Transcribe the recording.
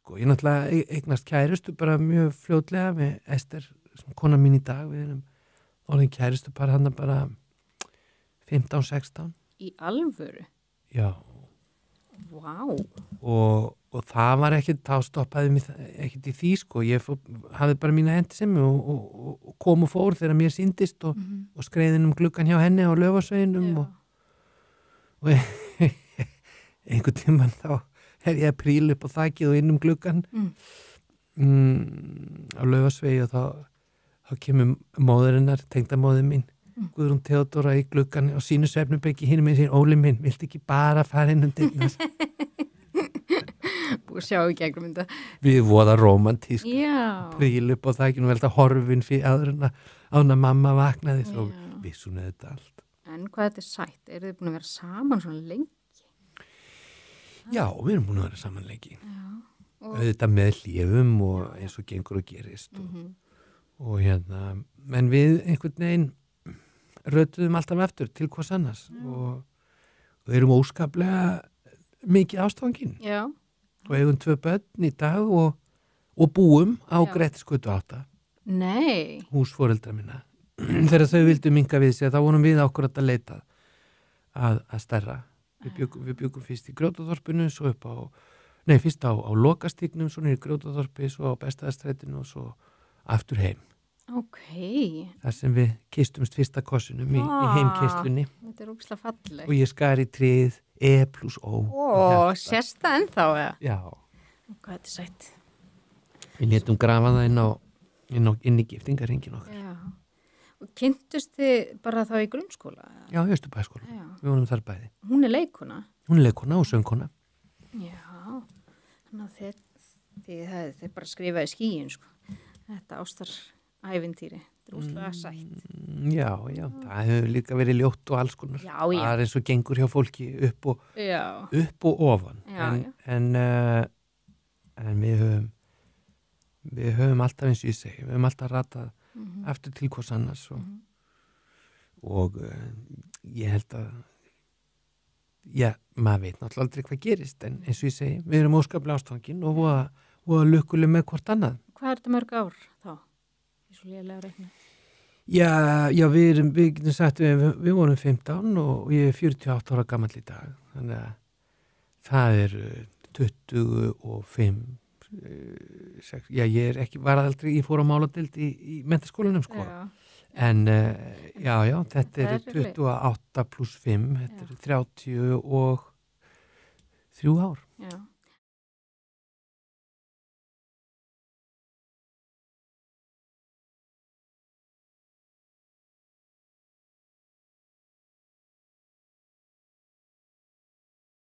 sko. Ég náttúrulega eignast kærustu bara mjög fljótlega með Ester, sem kona mín í dag. Við erum orðin kærustu bara hann bara 15-16. Í alvöru? Já. Vá. Og það var ekkert, þá stoppaði mig ekkert í því sko. Ég hafði bara mína hentisemi og kom og fór þegar mér sýndist og skreiðin gluggan hjá henni á Laufásveginum og einhvern tímann þá ég að príla upp á þakið og inn gluggan á Laufásvegi og þá kemur móðurinnar, tengdamóðir mín Guðrún Theodóra í gluggan og sínu svefnubekki hinn með sér, Óli minn, viltu ekki bara fara inn dyrnar? Búið sjá í gegnum þetta. Við voða romantísk. Já. Príl upp á þakinu og velta horfin fyrir áðurinn að mamma vaknaði svo vissun þetta allt. En hvað þetta sætt? Eru þið búin að vera saman svona lengi? Já, við erum búin að vera saman lengi. Já. Þetta með hléfum og eins og gengur og gerist og menn við einhvern veginn rötuðum alltaf eftir til hvers annars og erum óskaplega mikið ástfangin. Já. Og eigum 2 börn í dag og búum á Grettisgötu 8. Nei. Húsforeldra minna. Þegar þau vildu minka við sig, þá vorum við akkurat að leita að stærra. Við byggum fyrst í Grjótaþorpinu, svo fyrst á Lokastígnum, svo niður í Grjótaþorpi, svo á Bestaðastrætinu og svo aftur heim. Ok. Þar sem við kistumst fyrsta kossinum í heimkistlunni. Þetta er ógeðslega falleg. Og ég skar í tríð E+O. Sérst það ennþá eða? Já. Hvað þetta er sætt? Við létum grafa það inn í giftingarhringin okkar. Já. Og kynntust þið bara þá í grunnskóla? Já, í Austurbæjarskóla. Við vorum þar bæði. Hún er leikona? Hún er leikona og söngkona. Já. Þannig að þið bara skrifaði skíin, sko. Þetta ástarævintýri. Þetta er úslega sætt. Já, það hefur líka verið ljótt og alls konar. Já. Það er eins og gengur hjá fólki upp og ofan. En við höfum alltaf, eins og ég segi, við höfum alltaf ratað eftir til hvers annars og ég held að maður veit náttúrulega aldrei hvað gerist, en eins og ég segi, við erum óskaplega ástfangin og lukkuleg með hvort annað. Hvað er þetta mörg ár þá? Í svo lélega reikna. Já, við getum sagt, við vorum 15 og ég er 48 ára gamall í dag, þannig að það er 25, ég var aldrei, ég fór á máladeild í menntaskólanum, sko. Já. En þetta er 28 + 5, þetta er 33 ár. Já.